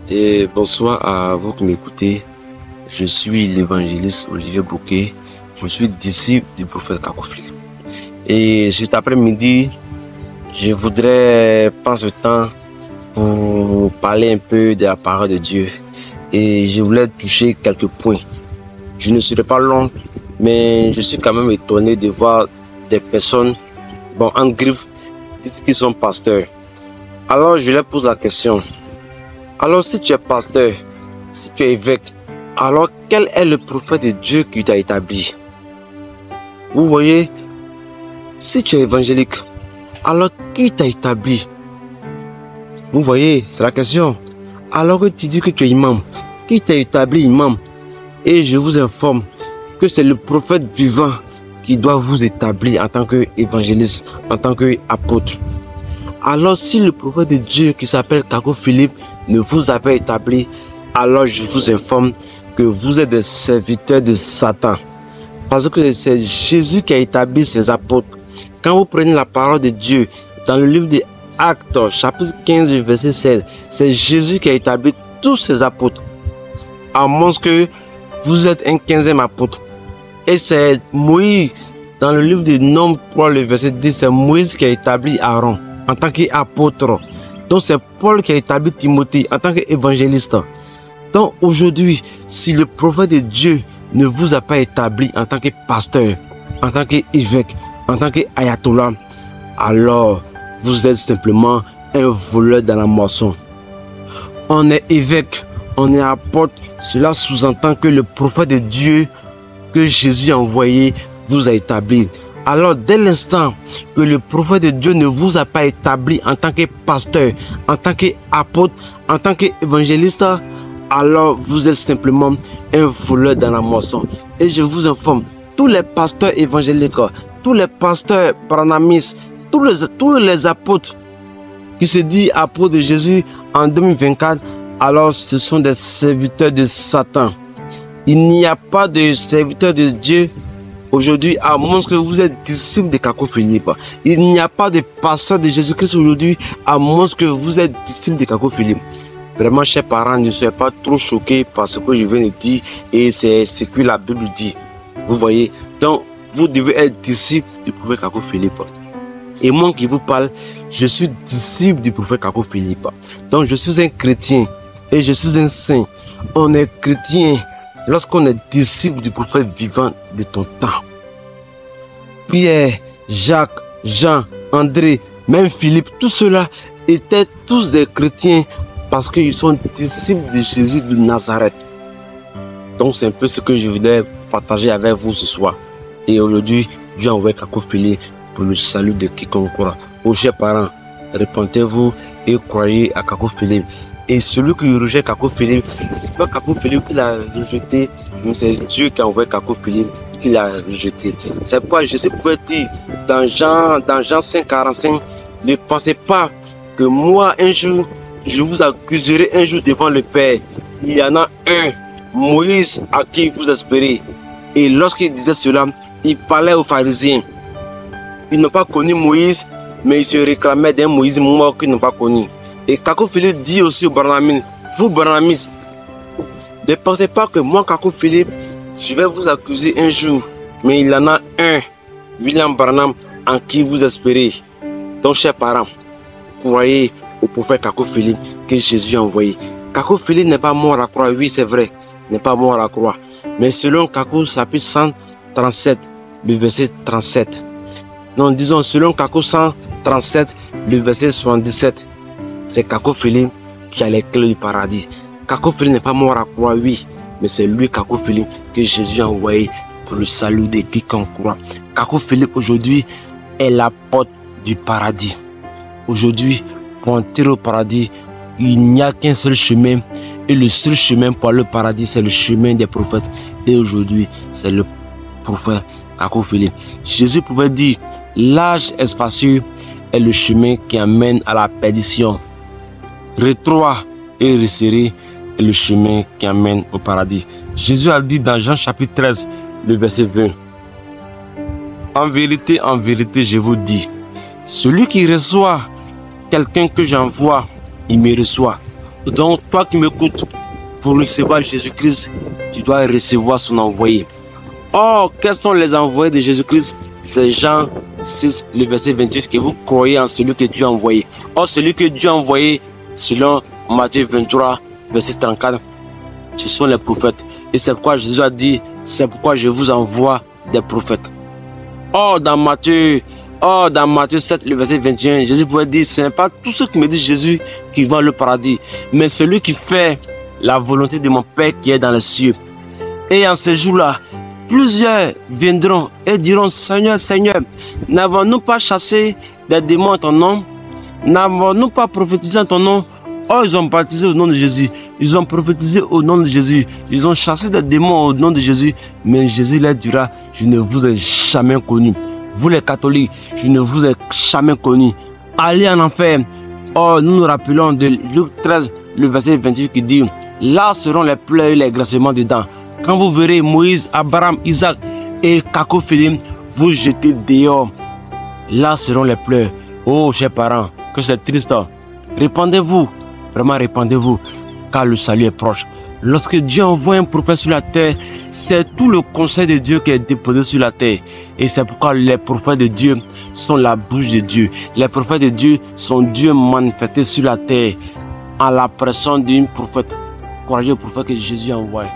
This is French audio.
Et bonsoir à vous qui m'écoutez. Je suis l'évangéliste Olivier Bouquet. Je suis disciple du prophète Kako Philippe. Et cet après-midi, je voudrais prendre ce temps pour parler un peu de la parole de Dieu. Et je voulais toucher quelques points. Je ne serai pas long, mais je suis quand même étonné de voir des personnes, en griffe, qui sont pasteurs. Alors je leur pose la question. Alors si tu es pasteur, si tu es évêque, alors quel est le prophète de Dieu qui t'a établi? Vous voyez, si tu es évangélique, alors qui t'a établi? Vous voyez, c'est la question. Alors que tu dis que tu es imam, qui t'a établi imam? Et je vous informe que c'est le prophète vivant qui doit vous établir en tant qu'évangéliste, en tant qu'apôtre. Alors si le prophète de Dieu qui s'appelle Kako Philippe ne vous a pas établi, alors je vous informe que vous êtes des serviteurs de Satan. Parce que c'est Jésus qui a établi ses apôtres. Quand vous prenez la parole de Dieu dans le livre des Actes, chapitre 15, verset 16, c'est Jésus qui a établi tous ses apôtres. À moins que vous êtes un 15e apôtre. Et c'est Moïse, dans le livre des Nombres 3, le verset 10, c'est Moïse qui a établi Aaron en tant qu'apôtre. Donc c'est Paul qui a établi Timothée en tant qu'évangéliste. Donc aujourd'hui, si le prophète de Dieu ne vous a pas établi en tant que pasteur, en tant qu'évêque, en tant qu'ayatollah, alors vous êtes simplement un voleur dans la moisson. On est évêque, on est apôtre, cela sous-entend que le prophète de Dieu que Jésus a envoyé vous a établi. Alors dès l'instant que le prophète de Dieu ne vous a pas établi en tant que pasteur, en tant qu'apôtre, en tant qu'évangéliste, alors vous êtes simplement un voleur dans la moisson. Et je vous informe, tous les pasteurs évangéliques, tous les pasteurs branhamistes, tous les apôtres qui se disent apôtres de Jésus en 2024, alors ce sont des serviteurs de Satan. Il n'y a pas de serviteurs de Dieu aujourd'hui, à moins que vous êtes disciple de Kako Philippe. Il n'y a pas de pasteur de Jésus-Christ aujourd'hui, à moins que vous êtes disciple de Kako Philippe. Vraiment, chers parents, ne soyez pas trop choqués par ce que je viens de dire, et c'est ce que la Bible dit. Vous voyez, donc vous devez être disciple du prophète Kako Philippe. Et moi qui vous parle, je suis disciple du prophète Kako Philippe. Donc je suis un chrétien et je suis un saint. On est chrétien lorsqu'on est disciple du prophète vivant de ton temps. Pierre, Jacques, Jean, André, même Philippe, tout cela étaient tous des chrétiens parce qu'ils sont disciples de Jésus de Nazareth. Donc c'est un peu ce que je voulais partager avec vous ce soir. Et aujourd'hui, Dieu a envoyé Kako Philippe pour le salut de quiconque croit. Aux chers parents, répentez-vous et croyez à Kako Philippe. Et celui qui rejette Kako Philippe, c'est pas Kako Philippe qui l'a rejeté, mais c'est Dieu qui a envoyé Kako Philippe qui l'a rejeté. C'est pourquoi Jésus pouvait dire dans Jean 5,45, ne pensez pas que moi un jour, je vous accuserai un jour devant le Père. Il y en a un, Moïse, à qui vous espérez. Et lorsqu'il disait cela, il parlait aux pharisiens. Ils n'ont pas connu Moïse, mais ils se réclamaient d'un Moïse mort qu'ils n'ont pas connu. Et Kako Philippe dit aussi aux branhamistes, vous branhamistes, ne pensez pas que moi, Kako Philippe, je vais vous accuser un jour, mais il y en a un, William Branham, en qui vous espérez. Donc, chers parents, croyez au prophète Kako Philippe que Jésus a envoyé. Kako Philippe n'est pas mort à la croix, oui c'est vrai, n'est pas mort à la croix. Mais selon Kako chapitre 137, le verset 37. Non, disons selon Kako 137, le verset 77. C'est Kako Philippe qui a les clés du paradis. Kako Philippe n'est pas mort à la croix, oui, mais c'est lui, Kako Philippe, que Jésus a envoyé pour le salut de quiconque croit. Kako Philippe aujourd'hui est la porte du paradis. Aujourd'hui, pour entrer au paradis, il n'y a qu'un seul chemin. Et le seul chemin pour le paradis, c'est le chemin des prophètes. Et aujourd'hui, c'est le prophète Kako Philippe. Jésus pouvait dire, large et spacieux est le chemin qui amène à la perdition. Rétroit et resserré est le chemin qui amène au paradis. Jésus a dit dans Jean chapitre 13, le verset 20. En vérité, je vous dis, celui qui reçoit quelqu'un que j'envoie, il me reçoit. Donc, toi qui m'écoutes, pour recevoir Jésus-Christ, tu dois recevoir son envoyé. Or, quels sont les envoyés de Jésus-Christ? C'est Jean 6, le verset 28, que vous croyez en celui que Dieu a envoyé. Or, celui que Dieu a envoyé, selon Matthieu 23, verset 34, ce sont les prophètes. Et c'est pourquoi Jésus a dit, c'est pourquoi je vous envoie des prophètes. Or, dans Matthieu 7, le verset 21, Jésus pouvait dire, ce n'est pas tout ce que me dit Jésus qui va au paradis, mais celui qui fait la volonté de mon Père qui est dans les cieux. Et en ce jour-là, plusieurs viendront et diront, Seigneur, Seigneur, n'avons-nous pas chassé des démons en ton nom? N'avons-nous pas prophétisé en ton nom? Oh, ils ont baptisé au nom de Jésus. Ils ont prophétisé au nom de Jésus. Ils ont chassé des démons au nom de Jésus. Mais Jésus leur dira, je ne vous ai jamais connu. Vous les catholiques, je ne vous ai jamais connu. Allez en enfer. Oh, nous nous rappelons de Luc 13, le verset 28 qui dit, là seront les pleurs et les grincements dedans. Quand vous verrez Moïse, Abraham, Isaac et Cacophilie vous jeter dehors, là seront les pleurs. Oh, chers parents, que c'est triste. Répandez-vous, vraiment répandez-vous, car le salut est proche. Lorsque Dieu envoie un prophète sur la terre, c'est tout le conseil de Dieu qui est déposé sur la terre. Et c'est pourquoi les prophètes de Dieu sont la bouche de Dieu. Les prophètes de Dieu sont Dieu manifesté sur la terre, en la personne d'une prophète, courageux prophète que Jésus a envoyé.